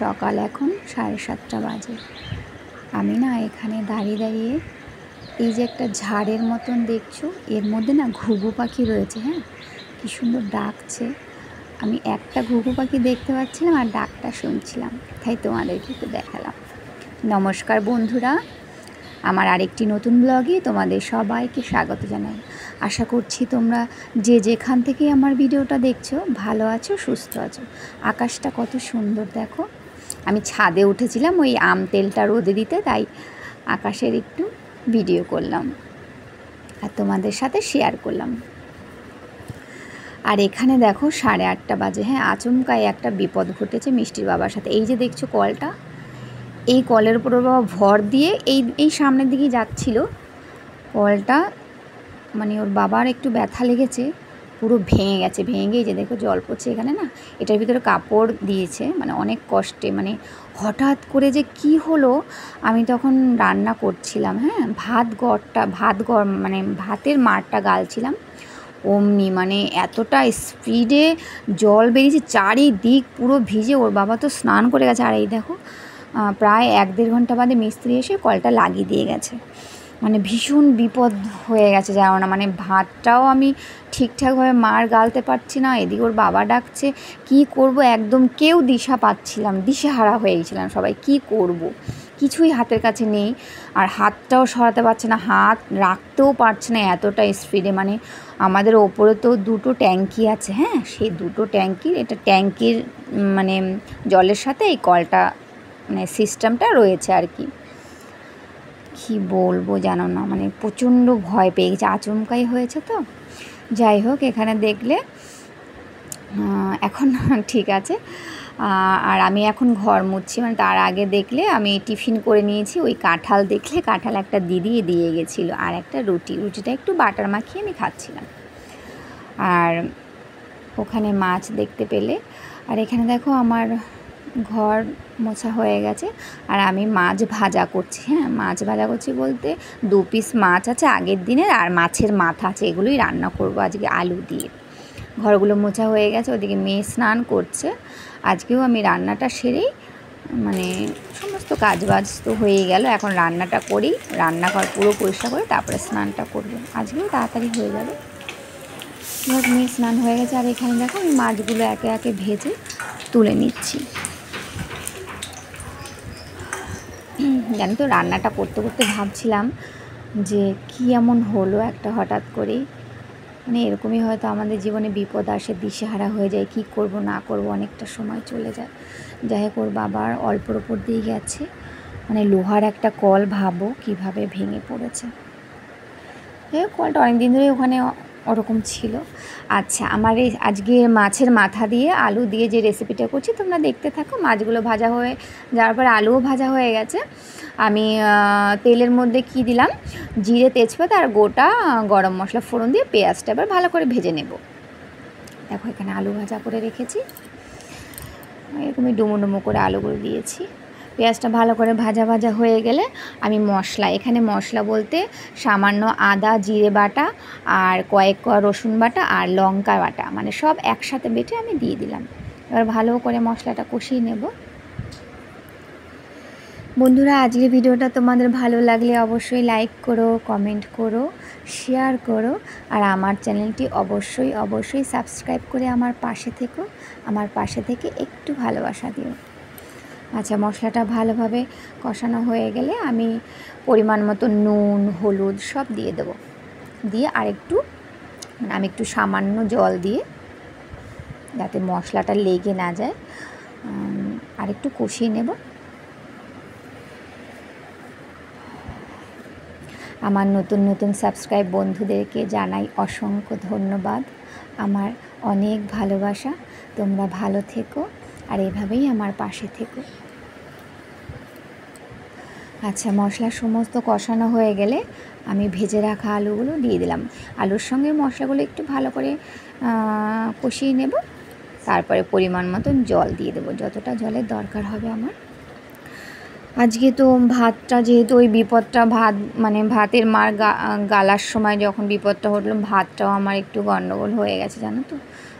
সকাল এখন 7:30 বাজে। আমি না এখানে দাঁড়িয়ে দাঁড়িয়ে এই যে একটা ঝাড়ের মতন দেখছো, এর মধ্যে না ঘুঘু পাখি রয়েছে। হ্যাঁ, কি সুন্দর ডাকছে। আমি একটা ঘুঘু পাখি দেখতে পাচ্ছিলাম আর ডাকটা শুনছিলাম, তাই তোমাদেরকে একটু দেখালাম। নমস্কার বন্ধুরা, আমার আরেকটি নতুন ব্লগে তোমাদের সবাইকে স্বাগত জানাই। আশা করছি তোমরা যে যেখান থেকে আমার ভিডিওটা দেখছো ভালো আছো, সুস্থ আছো। আকাশটা কত সুন্দর দেখো। আমি ছাদে উঠেছিলাম ওই আম তেলটা রোদে দিতে, তাই আকাশের একটু ভিডিও করলাম আর তোমাদের সাথে শেয়ার করলাম। আর এখানে দেখো 8:30 বাজে। হ্যাঁ, আচমকাই একটা বিপদ ঘটেছে মিষ্টির বাবার সাথে। এই যে দেখছো কলটা, এই কলের উপর বাবা ভর দিয়ে এই সামনের দিকে যাচ্ছিল। কলটা মানে ওর বাবার একটু ব্যথা লেগেছে, পুরো ভেঙে গেছে। ভেঙে গিয়ে যে দেখো জল পড়ছে এখানে না, এটার ভিতরে কাপড় দিয়েছে, মানে অনেক কষ্টে। মানে হঠাৎ করে যে কি হলো, আমি তখন রান্না করছিলাম। হ্যাঁ, মানে ভাতের মারটা গালছিলাম, অমনি মানে এতটা স্পিডে জল বেরিয়েছে, চারিদিক পুরো ভিজে। ওর বাবা তো স্নান করে গেছে। আর এই দেখো প্রায় 1-1.5 ঘন্টা বাদে মিস্ত্রি এসে কলটা লাগিয়ে দিয়ে গেছে। মানে ভীষণ বিপদ হয়ে গেছে জানো না। মানে ভাতটাও আমি ঠিকঠাকভাবে মার গালতে পারছি না, এদিকে ওর বাবা ডাকছে। কি করব, একদম কেউ দিশা পাচ্ছিলাম, দিশেহারা হয়ে গেছিলাম সবাই। কি করব, কিছুই হাতের কাছে নেই। আর হাতটাও সরাতে পারছে না, হাত রাখতেও পারছে না এতটা স্পিডে। মানে আমাদের ওপরে তো 2টো ট্যাঙ্কি আছে। হ্যাঁ, সেই 2টো ট্যাঙ্কির, এটা ট্যাঙ্কির মানে জলের সাথে এই কলটা মানে সিস্টেমটা রয়েছে আর কি। কি বলবো জানো না, মানে প্রচণ্ড ভয় পেয়ে গেছে, আচমকাই হয়েছে তো। যাই হোক, এখানে দেখলে এখন ঠিক আছে। আর আমি এখন ঘর মুছছি। মানে তার আগে দেখলে আমি টিফিন করে নিয়েছি। ওই কাঁঠাল দেখলে, কাঁঠাল একটা দিদি দিয়ে গেছিলো, আর একটা রুটিটা একটু বাটার মাখিয়ে আমি খাচ্ছিলাম। আর ওখানে মাছ দেখতে পেলে। আর এখানে দেখো আমার ঘর মোছা হয়ে গেছে, আর আমি মাছ ভাজা করছি। হ্যাঁ, মাছ ভাজা করছি বলতে 2 পিস মাছ আছে আগের দিনের, আর মাছের মাথা আছে, এগুলোই রান্না করব আজকে আলু দিয়ে। ঘরগুলো মোছা হয়ে গেছে, ওদিকে মেয়ে স্নান করছে। আজকেও আমি রান্নাটা সেরেই, মানে সমস্ত কাজবাজ তো হয়েই গেল, এখন রান্নাটা করি, রান্নাঘর পুরো পরিষ্কার করে তারপরে স্নানটা করবো। আজকেও তাড়াতাড়ি হয়ে যাবে। মেয়ে স্নান হয়ে গেছে। আর এখানে দেখো আমি মাছগুলো একে একে ভেজে তুলে নিচ্ছি। জানি তো, রান্নাটা করতে করতে ভাবছিলাম যে কি এমন হলো একটা হঠাৎ করেই। মানে এরকমই হয়তো আমাদের জীবনে বিপদ আসে, দিশেহারা হয়ে যায়, কি করব না করব, অনেকটা সময় চলে যায়। যাই হোক, ওর বাবার অল্পর ওপর দিয়ে গেছে। মানে লোহার একটা কল, ভাবো কিভাবে ভেঙে পড়েছে। যাই হোক, কলটা অনেকদিন ধরেই ওখানে ওরকম ছিল। আচ্ছা, আমার এই আজকে মাছের মাথা দিয়ে আলু দিয়ে যে রেসিপিটা করছি তোমরা দেখতে থাকো। মাছগুলো ভাজা হয়ে যাওয়ার পর আলুও ভাজা হয়ে গেছে। আমি তেলের মধ্যে কি দিলাম, জিরে, তেজপাতা আর গোটা গরম মশলা ফোড়ন দিয়ে পেঁয়াজটা এবার ভালো করে ভেজে নেব। দেখো এখানে আলু ভাজা করে রেখেছি, এরকমই ডুমো ডুমো করে আলুগুলো দিয়েছি। পেঁয়াজটা ভালো করে ভাজা ভাজা হয়ে গেলে আমি মশলা, এখানে মশলা বলতে সামান্য আদা জিরে বাটা আর কয়েক কোয়া রসুন বাটা আর লঙ্কা বাটা, মানে সব একসাথে বেটে আমি দিয়ে দিলাম। এবার ভালো করে মশলাটা কষিয়ে নেব। বন্ধুরা, আজকের ভিডিওটা তোমাদের ভালো লাগলে অবশ্যই লাইক করো, কমেন্ট করো, শেয়ার করো, আর আমার চ্যানেলটি অবশ্যই সাবস্ক্রাইব করে আমার পাশে থেকো। আমার পাশে থেকে একটু ভালোবাসা দিও। আচ্ছা, মশলাটা ভালোভাবে কষানো হয়ে গেলে আমি পরিমাণ মতো নুন হলুদ সব দিয়ে দেবো। দিয়ে আরেকটু, আমি একটু সামান্য জল দিয়ে, যাতে মশলাটা লেগে না যায়, আরেকটু কষিয়ে নেব। আমার নতুন সাবস্ক্রাইব বন্ধুদেরকে জানাই অসংখ্য ধন্যবাদ, আমার অনেক ভালোবাসা। তোমরা ভালো থেকো আর এভাবেই আমার পাশে থেকো। আচ্ছা, মশলা সমস্ত কষানো হয়ে গেলে আমি ভেজে রাখা আলুগুলো দিয়ে দিলাম। আলুর সঙ্গে মশলাগুলো একটু ভালো করে কষিয়ে নেব। তারপরে পরিমাণ মতন জল দিয়ে দেবো, যতটা জলের দরকার হবে আমার। আজকে তো ভাতটা যেহেতু ওই বিপদটা ভাত মানে ভাতের মার গালার সময় যখন বিপদটা ঘটলো ভাতটাও আমার একটু গন্ডগোল হয়ে গেছে জানো তো।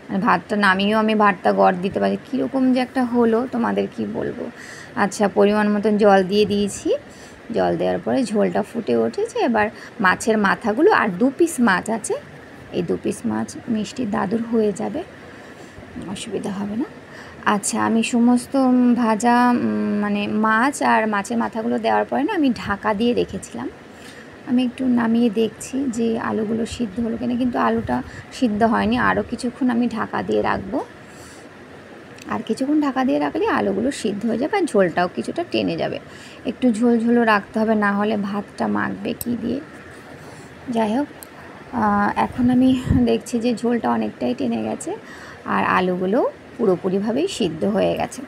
মানে ভাতটা নামিয়েও আমি ভাতটা গড় দিতে পারি, কীরকম যে একটা হলো তোমাদের কি বলবো। আচ্ছা, পরিমাণ মতন জল দিয়ে দিয়েছি, জল দেওয়ার পরে ঝোলটা ফুটে উঠেছে। এবার মাছের মাথাগুলো আর 2 পিস মাছ আছে, এই 2 পিস মাছ মিষ্টির দাদুর হয়ে যাবে, অসুবিধা হবে না। আচ্ছা, আমি সমস্ত ভাজা মানে মাছ আর মাছের মাথাগুলো দেওয়ার পরে না আমি ঢাকা দিয়ে রেখেছিলাম। আমি একটু নামিয়ে দেখছি যে আলুগুলো সিদ্ধ হলো কিনা, কিন্তু আলুটা সিদ্ধ হয়নি, আরও কিছুক্ষণ আমি ঢাকা দিয়ে রাখবো। আর কিছুক্ষণ ঢাকা দিয়ে রাখলে আলুগুলো সিদ্ধ হয়ে যাবে আর ঝোলটাও কিছুটা টেনে যাবে। একটু ঝোল ঝোলও রাখতে হবে, না হলে ভাতটা মাখবে কী দিয়ে। যাই হোক, এখন আমি দেখছি যে ঝোলটা অনেকটাই টেনে গেছে আর আলুগুলো পুরোপুরিভাবেই সিদ্ধ হয়ে গেছে।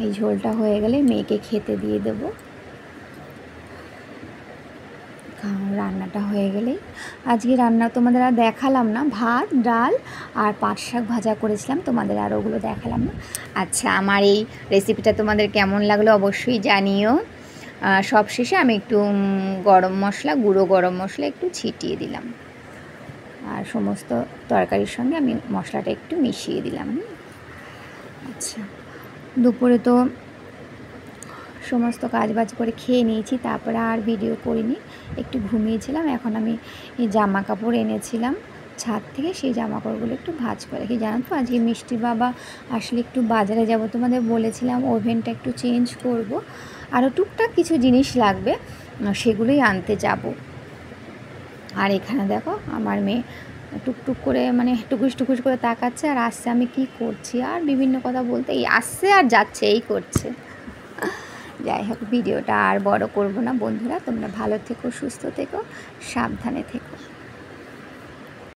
এই ঝোলটা হয়ে গেলে মেয়েকে খেতে দিয়ে দেব। রান্নাটা হয়ে গেলেই, আজকে রান্না তোমাদের আর দেখালাম না, ভাত ডাল আর পাট শাক ভাজা করেছিলাম, তোমাদের আর ওগুলো দেখালাম না। আচ্ছা, আমার এই রেসিপিটা তোমাদের কেমন লাগলো অবশ্যই জানিও। সব শেষে আমি একটু গরম মশলা, গুঁড়ো গরম মশলা একটু ছিটিয়ে দিলাম, আর সমস্ত তরকারির সঙ্গে আমি মশলাটা একটু মিশিয়ে দিলাম। আচ্ছা, দুপুরে তো সমস্ত কাজবাজ করে খেয়ে নিয়েছি, তারপরে আর ভিডিও করিনি, একটু ঘুমিয়েছিলাম। এখন আমি এই জামা কাপড় এনেছিলাম ছাদ থেকে, সেই জামা কাপড়গুলো একটু ভাঁজ করে রাখি। জানো তো আজকে মিষ্টির বাবা আসলে একটু বাজারে যাব, তোমাদের বলেছিলাম ওভেনটা একটু চেঞ্জ করব, আরও টুকটাক কিছু জিনিস লাগবে, সেগুলোই আনতে যাব। আর এখানে দেখো আমার মেয়ে টুকটুক করে মানে টুকুস টুকুস করে তাকাচ্ছে আর আসছে আমি কি করছি, আর বিভিন্ন কথা বলতে এই আসছে আর যাচ্ছে এই করছে। যাই হোক, ভিডিওটা আর বড় করব না বন্ধুরা, তোমরা ভালো থেকো, সুস্থ থেকো, সাবধানে থেকো।